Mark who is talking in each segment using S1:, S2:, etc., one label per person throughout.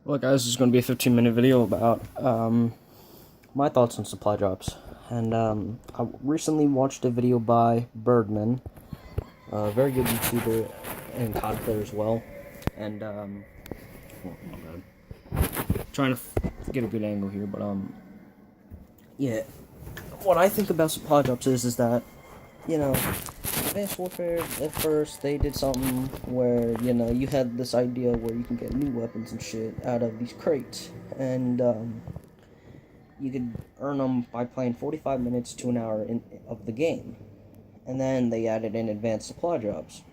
S1: Well, guys, this is going to be a 15-minute video about my thoughts on supply drops. And I recently watched a video by Birdman, a very good YouTuber and COD player as well. And oh my bad, trying to get a good angle here, but yeah. What I think about supply drops is that, Advanced Warfare, at first, they did something where, you had this idea where you can get new weapons and shit out of these crates. And, you could earn them by playing 45 minutes to an hour of the game. And then they added in advanced supply drops.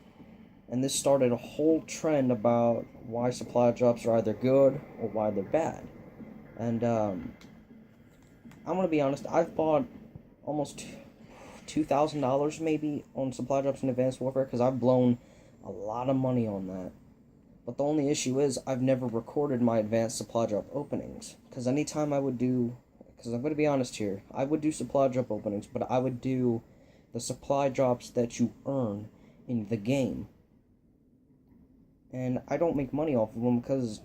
S1: And this started a whole trend about why supply drops are either good or why they're bad. And, I'm gonna be honest, I've bought almost $2,000 maybe on supply drops in Advanced Warfare because I've blown a lot of money on that. But the only issue is I've never recorded my advanced supply drop openings. Because anytime I would do, because I'm going to be honest here, I would do supply drop openings, but I would do the supply drops that you earn in the game. And I don't make money off of them because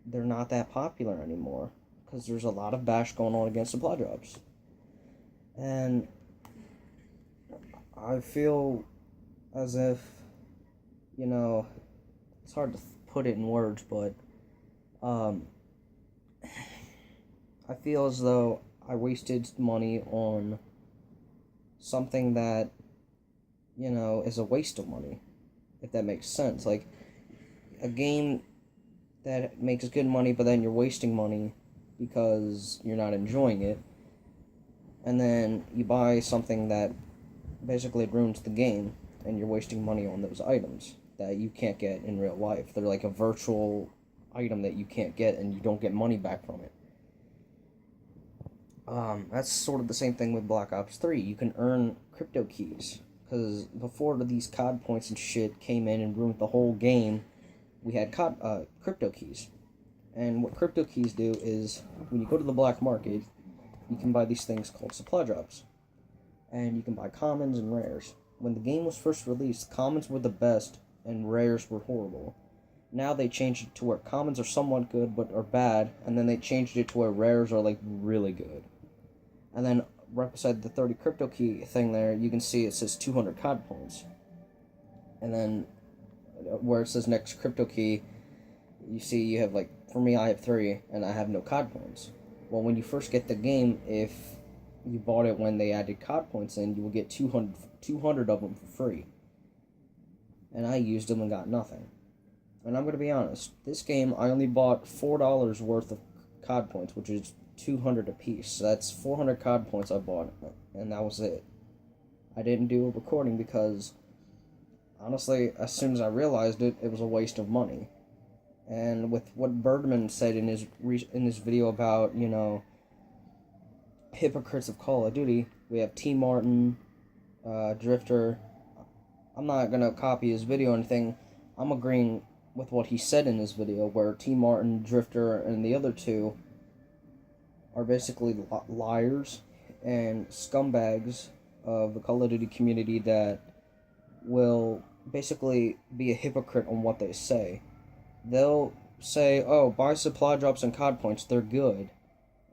S1: they're not that popular anymore. Because there's a lot of bash going on against supply drops. And I feel as if, it's hard to put it in words, but I feel as though I wasted money on something that, is a waste of money, if that makes sense. Like, a game that makes good money, but then you're wasting money because you're not enjoying it, and then you buy something that basically ruins the game, and you're wasting money on those items that you can't get in real life. They're like a virtual item that you can't get, and you don't get money back from it. That's sort of the same thing with Black Ops 3. You can earn crypto keys, because before these COD points and shit came in and ruined the whole game, we had crypto keys. And what crypto keys do is, when you go to the black market, you can buy these things called supply drops. And you can buy commons and rares. When the game was first released, commons were the best and rares were horrible. Now they changed it to where commons are somewhat good but are bad, and then they changed it to where rares are like really good. And then right beside the 30 crypto key thing there, you can see it says 200 COD points. And then where it says next crypto key, you see you have, like, for me, I have 3 and I have no COD points. Well, when you first get the game, if you bought it when they added COD points in, you will get 200 of them for free. And I used them and got nothing. And I'm going to be honest, this game I only bought $4 worth of COD points, which is 200 apiece. So that's 400 COD points I bought, and that was it. I didn't do a recording because, honestly, as soon as I realized it, it was a waste of money. And with what Birdman said in his video about, hypocrites of Call of Duty, we have T. Martin, Drifter. I'm not gonna copy his video or anything. I'm agreeing with what he said in his video, where T. Martin, Drifter, and the other two are basically liars and scumbags of the Call of Duty community that will basically be a hypocrite on what they say. They'll say, oh, buy supply drops and COD points, they're good.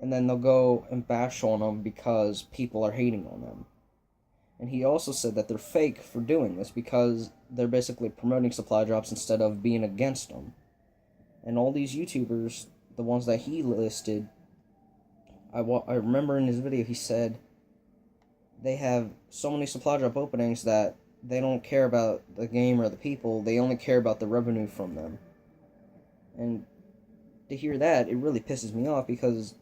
S1: And then they'll go and bash on them because people are hating on them. And he also said that they're fake for doing this because they're basically promoting supply drops instead of being against them. And all these YouTubers, the ones that he listed, I remember in his video he said they have so many supply drop openings that they don't care about the game or the people, they only care about the revenue from them. And to hear that, it really pisses me off because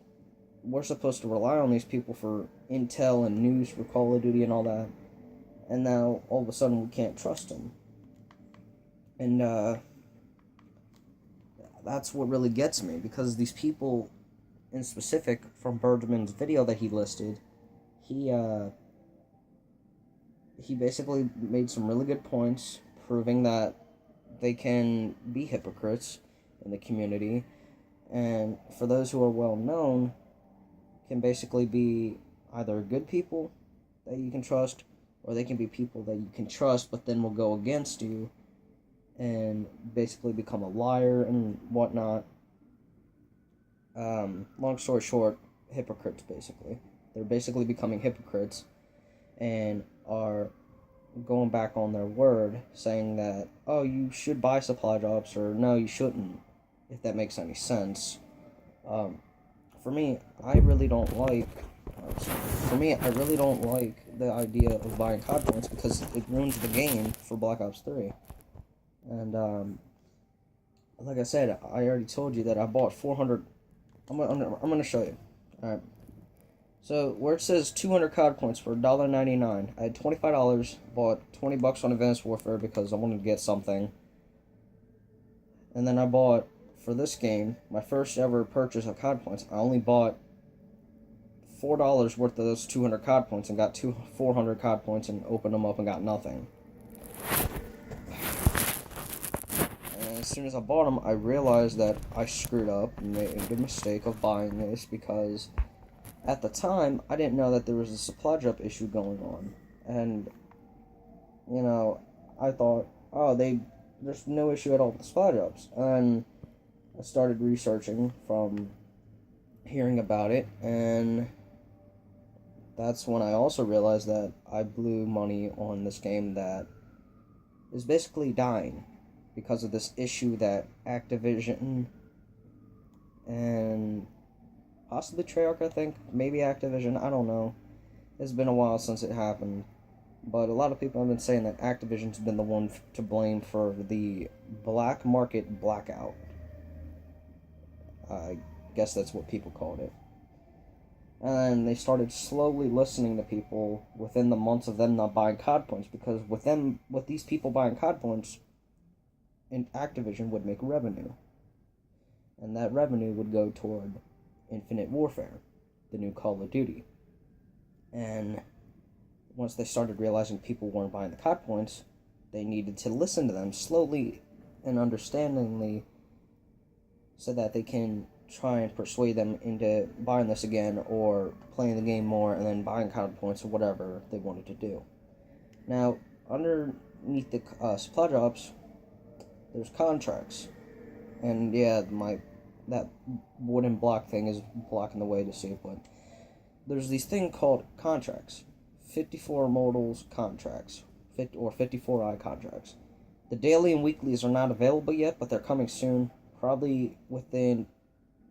S1: we're supposed to rely on these people for intel and news for Call of Duty and all that. And now, all of a sudden, we can't trust them. And, that's what really gets me, because these people, in specific, from Birdman's video that he listed, he basically made some really good points, proving that they can be hypocrites in the community. And for those who are well known, can basically be either good people that you can trust, or they can be people that you can trust but then will go against you and basically become a liar and whatnot. Long story short, hypocrites basically. They're basically becoming hypocrites and are going back on their word saying that, oh, you should buy supply drops, or no, you shouldn't, if that makes any sense. For me, I really don't like the idea of buying COD points because it ruins the game for Black Ops 3. And like I said, I already told you that I bought 400. I'm gonna show you. All right. So where it says 200 COD points for $1.99, I had $25. Bought $20 on Advanced Warfare because I wanted to get something. And then I bought, for this game, my first ever purchase of COD points, I only bought $4 worth of those 200 COD points and got 400 COD points and opened them up and got nothing. And as soon as I bought them, I realized that I screwed up and made the mistake of buying this because at the time, I didn't know that there was a supply drop issue going on. And, you know, I thought, oh, there's no issue at all with the supply drops. And I started researching from hearing about it, and that's when I also realized that I blew money on this game that is basically dying because of this issue that Activision and possibly Treyarch, I think, maybe Activision, I don't know. It's been a while since it happened, but a lot of people have been saying that Activision's been the one to blame for the black market blackout. I guess that's what people called it. And they started slowly listening to people within the months of them not buying COD points, because with these people buying COD points, Activision would make revenue. And that revenue would go toward Infinite Warfare, the new Call of Duty. And once they started realizing people weren't buying the COD points, they needed to listen to them slowly and understandingly so that they can try and persuade them into buying this again or playing the game more and then buying COD points or whatever they wanted to do. Now, underneath the supply drops, there's contracts. And yeah, that wooden block thing is blocking the way to see it, but there's these thing called contracts. 54 Mortals contracts, or 54i contracts. The daily and weeklies are not available yet, but they're coming soon, probably within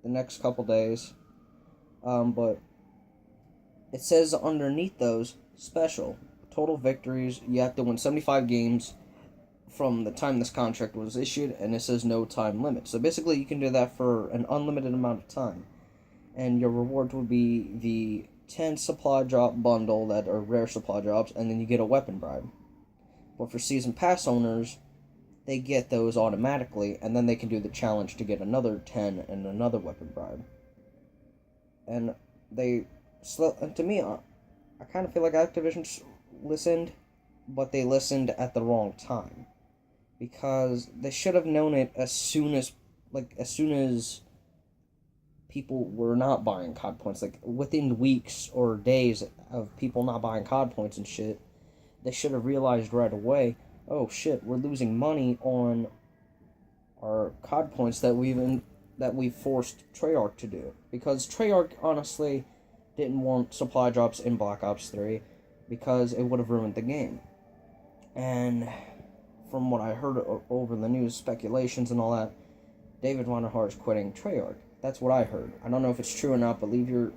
S1: the next couple days. But it says underneath those, special, total victories, you have to win 75 games from the time this contract was issued, and it says no time limit. So basically you can do that for an unlimited amount of time. And your reward would be the 10 supply drop bundle that are rare supply drops, and then you get a weapon bribe. But for season pass owners, they get those automatically, and then they can do the challenge to get another 10 and another weapon bribe. And to me, I kind of feel like Activision listened, but they listened at the wrong time. Because they should have known it as soon as people were not buying COD points, like within weeks or days of people not buying COD points and shit, they should have realized right away, oh shit, we're losing money on our COD points that we forced Treyarch to do. Because Treyarch honestly didn't want supply drops in Black Ops 3 because it would have ruined the game. And from what I heard over the news, speculations and all that, David Vonderhaar is quitting Treyarch. That's what I heard. I don't know if it's true or not, but leave your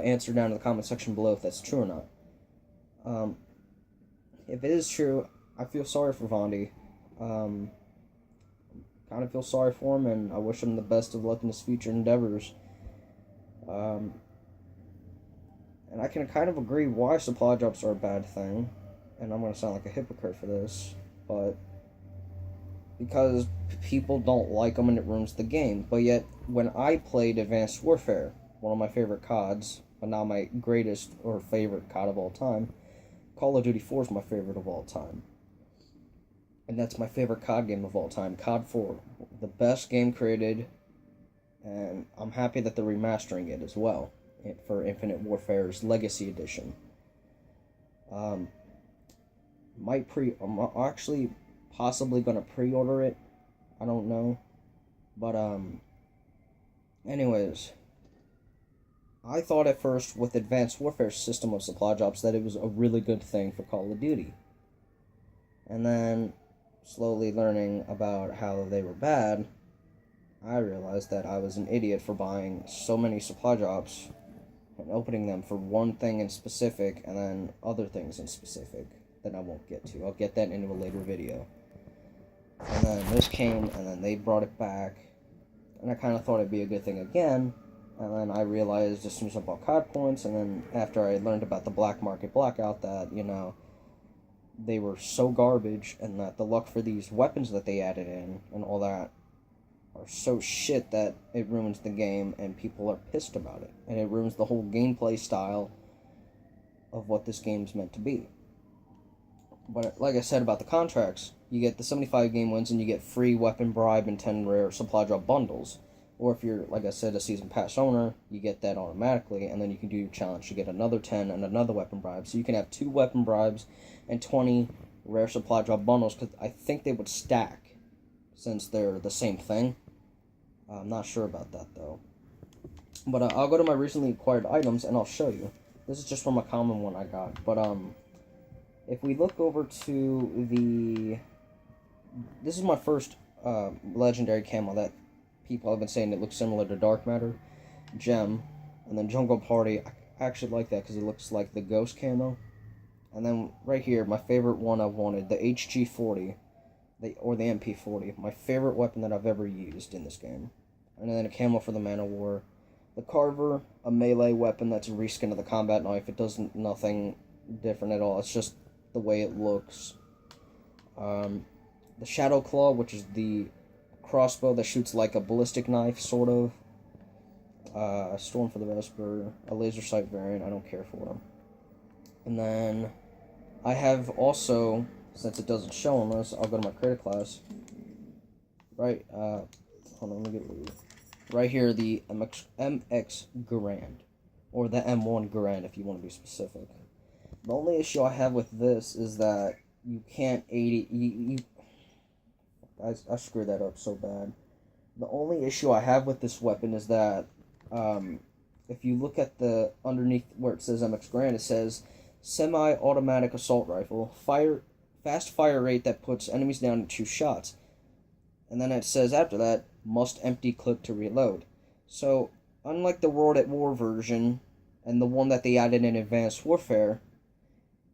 S1: answer down in the comment section below if that's true or not. If it is true, I feel sorry for Vondi. Kind of feel sorry for him, and I wish him the best of luck in his future endeavors. And I can kind of agree why supply drops are a bad thing, and I'm going to sound like a hypocrite for this, but because people don't like them and it ruins the game. But yet, when I played Advanced Warfare, one of my favorite CODs, but not my greatest or favorite COD of all time, Call of Duty 4 is my favorite of all time. And that's my favorite COD game of all time, COD 4. The best game created, and I'm happy that they're remastering it as well for Infinite Warfare's Legacy Edition. I'm actually possibly going to pre-order it. I don't know. But, Anyways, I thought at first with Advanced Warfare's system of supply drops that it was a really good thing for Call of Duty. And then, slowly learning about how they were bad, I realized that I was an idiot for buying so many supply drops and opening them for one thing in specific and then other things in specific that I won't get to. I'll get that into a later video. And then this came, and then they brought it back, and I kind of thought it'd be a good thing again, and then I realized as soon as I bought COD points, and then after I learned about the black market blackout that, they were so garbage, and that the luck for these weapons that they added in and all that are so shit that it ruins the game, and people are pissed about it, and it ruins the whole gameplay style of what this game's meant to be. But like I said about the contracts, you get the 75 game wins and you get free weapon bribe and 10 rare supply drop bundles. Or if you're, like I said, a season pass owner, you get that automatically, and then you can do your challenge to get another 10 and another weapon bribe. So you can have 2 weapon bribes and 20 rare supply drop bundles, because I think they would stack since they're the same thing. I'm not sure about that though. But I'll go to my recently acquired items and I'll show you. This is just from a common one I got. But if we look over to the... This is my first legendary camo that people have been saying it looks similar to Dark Matter. Gem. And then Jungle Party. I actually like that because it looks like the Ghost camo. And then right here, my favorite one I've wanted, the HG40. Or the MP40. My favorite weapon that I've ever used in this game. And then a camo for the Man of War. The Carver, a melee weapon that's a reskin of the combat knife. It does nothing different at all. It's just the way it looks. The Shadow Claw, which is the crossbow that shoots like a ballistic knife, sort of. Storm for the Vesper, a laser sight variant, I don't care for them. And then I have also, since it doesn't show on this, I'll go to my creator class. Right, hold on, let me get rid. Right here, the MX Garand, or the M1 Garand if you want to be specific. The only issue I have with this is that you can't 80... I screwed that up so bad. The only issue I have with this weapon is that if you look at the underneath where it says MX Garand, it says semi-automatic assault rifle, fast fire rate that puts enemies down in 2 shots. And then it says after that, must empty clip to reload. So, unlike the World at War version and the one that they added in Advanced Warfare,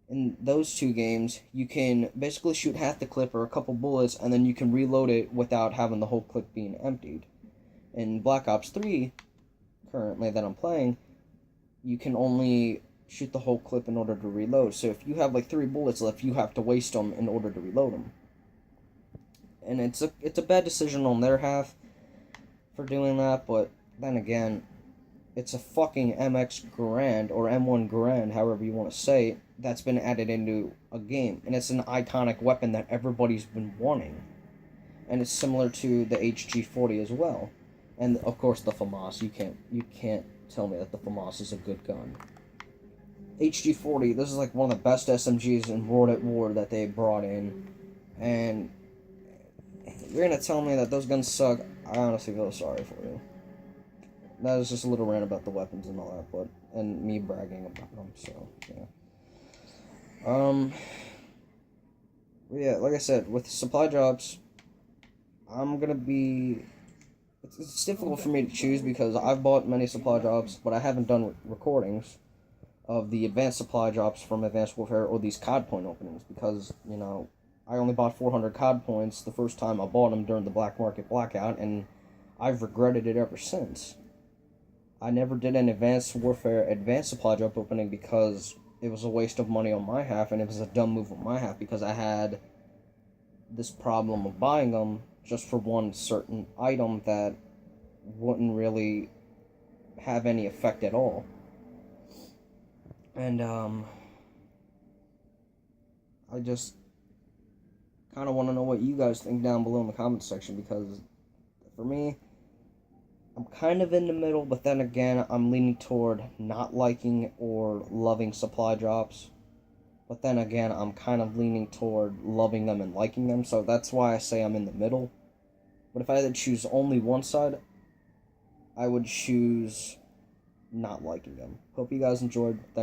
S1: in those 2 games, you can basically shoot half the clip or a couple bullets, and then you can reload it without having the whole clip being emptied. In Black Ops 3, currently that I'm playing, you can only shoot the whole clip in order to reload. So if you have like 3 bullets left, you have to waste them in order to reload them. And it's a bad decision on their half for doing that, but then again, it's a fucking MX Garand, or M1 Garand, however you want to say it, that's been added into a game. And it's an iconic weapon that everybody's been wanting. And it's similar to the HG40 as well. And, of course, the FAMAS. You can't tell me that the FAMAS is a good gun. HG40, this is like one of the best SMGs in World at War that they brought in. And you're going to tell me that those guns suck. I honestly feel sorry for you. That was just a little rant about the weapons and all that, and me bragging about them, so, yeah. Yeah, like I said, with supply drops, I'm gonna be... It's difficult for me to choose because I've bought many supply drops, but I haven't done recordings of the advanced supply drops from Advanced Warfare or these COD point openings because, I only bought 400 COD points the first time I bought them during the black market blackout, and I've regretted it ever since. I never did an Advanced Warfare advanced supply drop opening because it was a waste of money on my half, and it was a dumb move on my half because I had this problem of buying them just for one certain item that wouldn't really have any effect at all. And, I just kind of want to know what you guys think down below in the comments section, because for me, I'm kind of in the middle, but then again, I'm leaning toward not liking or loving supply drops. But then again, I'm kind of leaning toward loving them and liking them, so that's why I say I'm in the middle. But if I had to choose only one side, I would choose not liking them. Hope you guys enjoyed. Thanks.